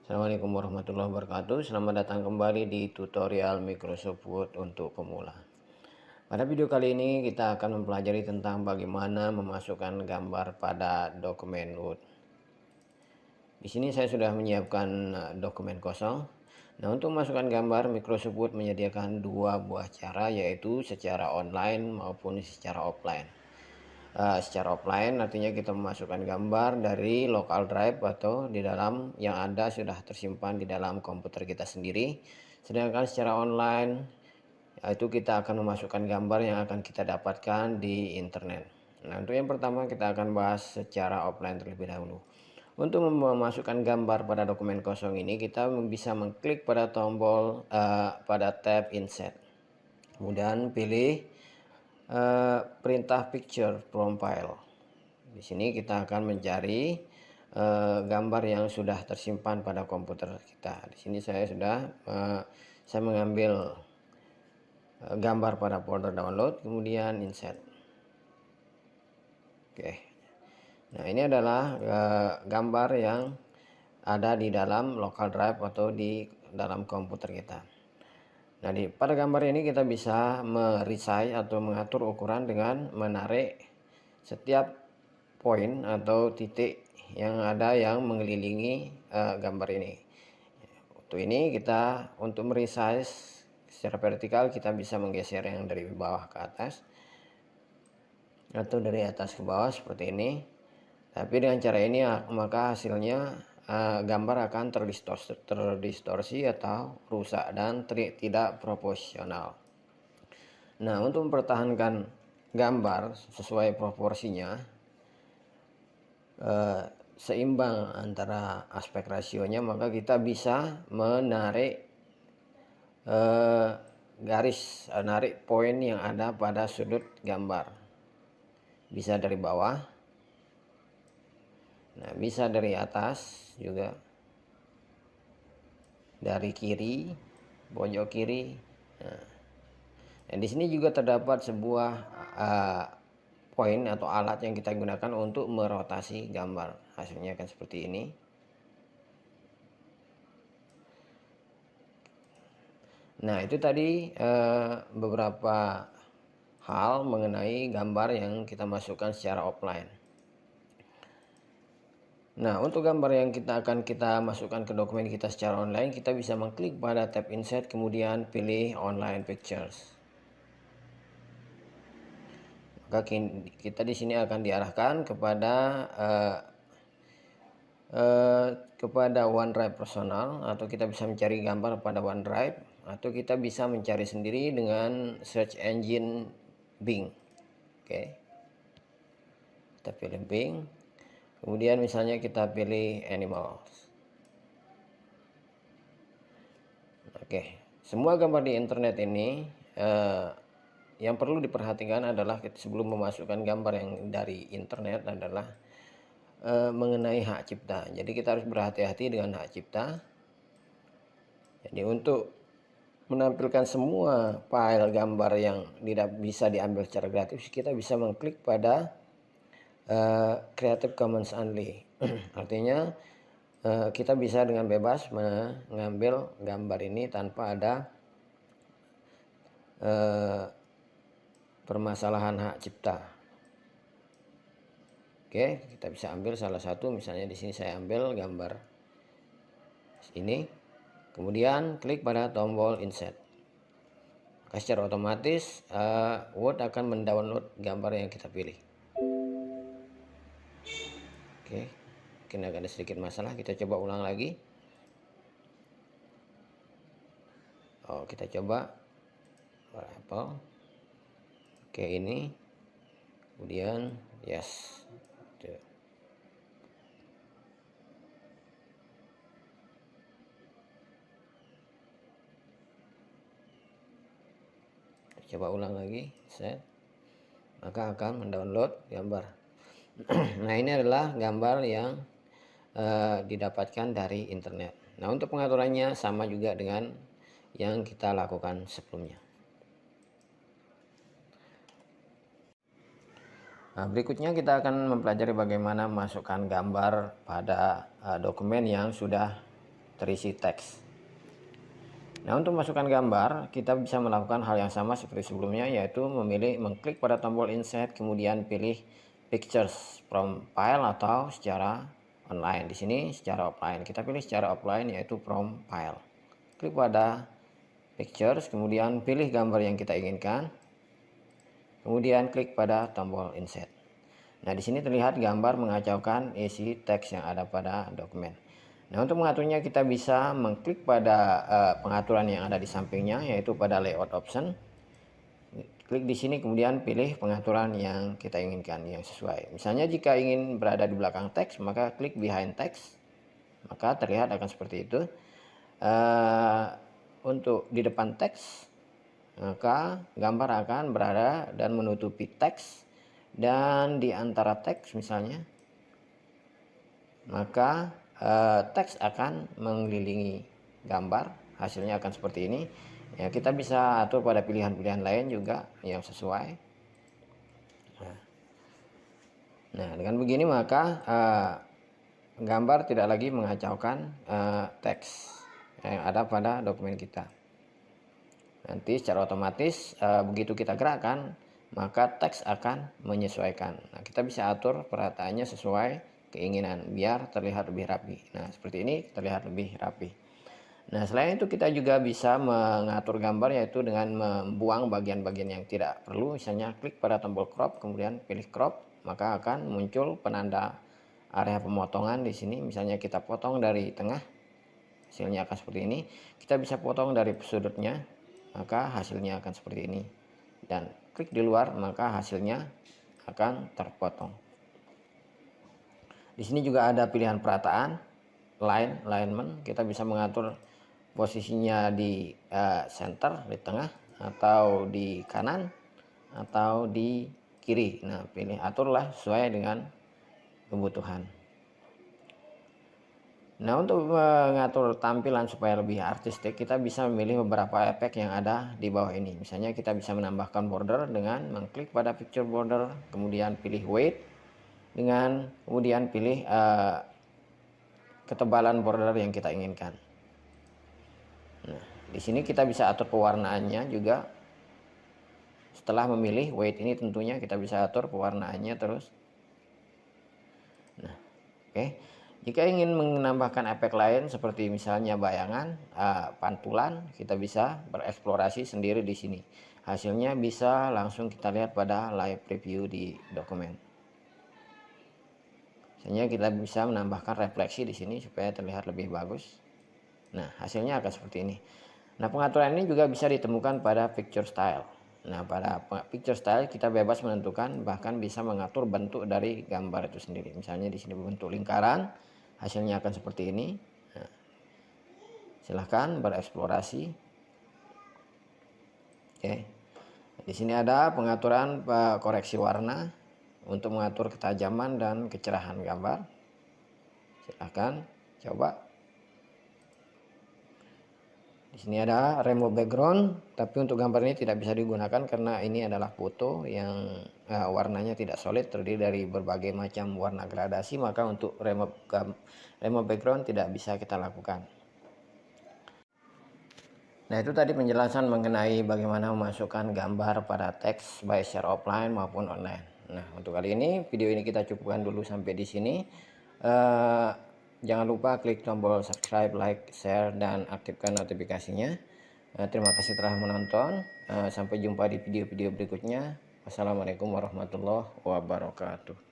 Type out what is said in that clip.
Assalamualaikum warahmatullahi wabarakatuh. Selamat datang kembali di tutorial Microsoft Word untuk pemula. Pada video kali ini kita akan mempelajari tentang bagaimana memasukkan gambar pada dokumen Word. Di sini saya sudah menyiapkan dokumen kosong. Nah, untuk memasukkan gambar, Microsoft Word menyediakan dua buah cara, yaitu secara online maupun secara offline. Secara offline artinya kita memasukkan gambar dari local drive atau di dalam yang ada sudah tersimpan di dalam komputer kita sendiri. Sedangkan secara online yaitu kita akan memasukkan gambar yang akan kita dapatkan di internet. Nah, untuk yang pertama kita akan bahas secara offline terlebih dahulu. Untuk memasukkan gambar pada dokumen kosong ini, kita bisa mengklik pada tombol pada tab Insert. Kemudian pilih perintah Picture from File. Di sini kita akan mencari gambar yang sudah tersimpan pada komputer kita. Di sini saya mengambil gambar pada folder download, kemudian insert. Oke. Nah, ini adalah gambar yang ada di dalam local drive atau di dalam komputer kita. Nah, pada gambar ini kita bisa meresize atau mengatur ukuran dengan menarik setiap poin atau titik yang ada yang mengelilingi gambar ini. Untuk ini untuk meresize secara vertikal kita bisa menggeser yang dari bawah ke atas atau dari atas ke bawah seperti ini. Tapi dengan cara ini maka hasilnya gambar akan terdistorsi atau rusak dan tidak proporsional. Nah, untuk mempertahankan gambar sesuai proporsinya seimbang antara aspek rasionya, maka kita bisa menarik narik poin yang ada pada sudut gambar. Bisa dari bawah, nah bisa dari atas juga, dari kiri, pojok kiri. Nah, dan di sini juga terdapat sebuah poin atau alat yang kita gunakan untuk merotasi gambar. Hasilnya akan seperti ini. Nah, itu tadi beberapa hal mengenai gambar yang kita masukkan secara offline. Nah, untuk gambar yang akan kita masukkan ke dokumen kita secara online, kita bisa mengklik pada tab Insert, kemudian pilih Online Pictures. Maka kita di sini akan diarahkan kepada OneDrive personal, atau kita bisa mencari gambar pada OneDrive, atau kita bisa mencari sendiri dengan search engine Bing. Oke. Kita pilih Bing. Kemudian misalnya kita pilih animals. Oke. Semua gambar di internet ini yang perlu diperhatikan adalah sebelum memasukkan gambar yang dari internet adalah mengenai hak cipta. Jadi kita harus berhati-hati dengan hak cipta. Jadi untuk menampilkan semua file gambar yang tidak bisa diambil secara gratis, kita bisa mengklik pada Creative Commons Only. Artinya kita bisa dengan bebas mengambil gambar ini tanpa ada permasalahan hak cipta. Oke, kita bisa ambil salah satu, misalnya di sini saya ambil gambar ini, kemudian klik pada tombol insert. Maka secara otomatis Word akan mendownload gambar yang kita pilih. Oke, mungkin agak ada sedikit masalah, kita coba ulang lagi. Kita coba Apple. Oke, ini, kemudian yes. Coba ulang lagi, set, maka akan mendownload gambar. Nah, ini adalah gambar yang didapatkan dari internet. Nah, untuk pengaturannya sama juga dengan yang kita lakukan sebelumnya. Nah, berikutnya kita akan mempelajari bagaimana memasukkan gambar pada dokumen yang sudah terisi teks. Nah, untuk masukkan gambar kita bisa melakukan hal yang sama seperti sebelumnya, yaitu mengklik pada tombol insert, kemudian pilih pictures from file atau secara online. Di sini secara offline, kita pilih secara offline yaitu from file. Klik pada pictures, kemudian pilih gambar yang kita inginkan, kemudian klik pada tombol insert. Nah, di sini terlihat gambar mengacaukan isi teks yang ada pada dokumen. Nah, untuk mengaturnya kita bisa mengklik pada pengaturan yang ada di sampingnya, yaitu pada layout option. Klik di sini, kemudian pilih pengaturan yang kita inginkan yang sesuai. Misalnya jika ingin berada di belakang teks, maka klik behind text, maka terlihat akan seperti itu. Untuk di depan teks, maka gambar akan berada dan menutupi teks, dan di antara teks misalnya, maka teks akan mengelilingi gambar. Hasilnya akan seperti ini ya. Kita bisa atur pada pilihan-pilihan lain juga yang sesuai. Nah, dengan begini maka gambar tidak lagi mengacaukan teks yang ada pada dokumen kita. Nanti secara otomatis begitu kita gerakkan, maka teks akan menyesuaikan. Nah, kita bisa atur perataannya sesuai keinginan biar terlihat lebih rapi. Nah, seperti ini terlihat lebih rapi. Nah, selain itu kita juga bisa mengatur gambar, yaitu dengan membuang bagian-bagian yang tidak perlu. Misalnya klik pada tombol crop, kemudian pilih crop, maka akan muncul penanda area pemotongan di sini. Misalnya kita potong dari tengah, hasilnya akan seperti ini. Kita bisa potong dari sudutnya, maka hasilnya akan seperti ini. Dan klik di luar, maka hasilnya akan terpotong. Di sini juga ada pilihan perataan, alignment. Kita bisa mengatur posisinya di center, di tengah, atau di kanan, atau di kiri. Nah, pilih aturlah sesuai dengan kebutuhan. Nah, untuk mengatur tampilan supaya lebih artistik, kita bisa memilih beberapa efek yang ada di bawah ini. Misalnya kita bisa menambahkan border dengan mengklik pada picture border, kemudian pilih weight, dengan kemudian pilih ketebalan border yang kita inginkan. Nah, di sini kita bisa atur pewarnaannya juga. Setelah memilih weight ini, tentunya kita bisa atur pewarnaannya terus. Nah, oke. Jika ingin menambahkan efek lain seperti misalnya bayangan, pantulan, kita bisa bereksplorasi sendiri di sini. Hasilnya bisa langsung kita lihat pada live preview di dokumen. Misalnya kita bisa menambahkan refleksi di sini supaya terlihat lebih bagus. Nah, hasilnya akan seperti ini. Nah, pengaturan ini juga bisa ditemukan pada picture style. Nah, pada picture style kita bebas menentukan, bahkan bisa mengatur bentuk dari gambar itu sendiri. Misalnya di sini bentuk lingkaran, hasilnya akan seperti ini. Nah, silahkan bereksplorasi. Oke. Di sini ada pengaturan koreksi warna untuk mengatur ketajaman dan kecerahan gambar. Silahkan coba. Di sini ada remove background, tapi untuk gambar ini tidak bisa digunakan karena ini adalah foto yang warnanya tidak solid, terdiri dari berbagai macam warna gradasi, maka untuk remove background tidak bisa kita lakukan. Nah, itu tadi penjelasan mengenai bagaimana memasukkan gambar pada teks baik secara offline maupun online. Nah, untuk kali ini video ini kita cukupkan dulu sampai di sini. Jangan lupa klik tombol subscribe, like, share, dan aktifkan notifikasinya. Terima kasih telah menonton. Sampai jumpa di video-video berikutnya. Wassalamualaikum warahmatullahi wabarakatuh.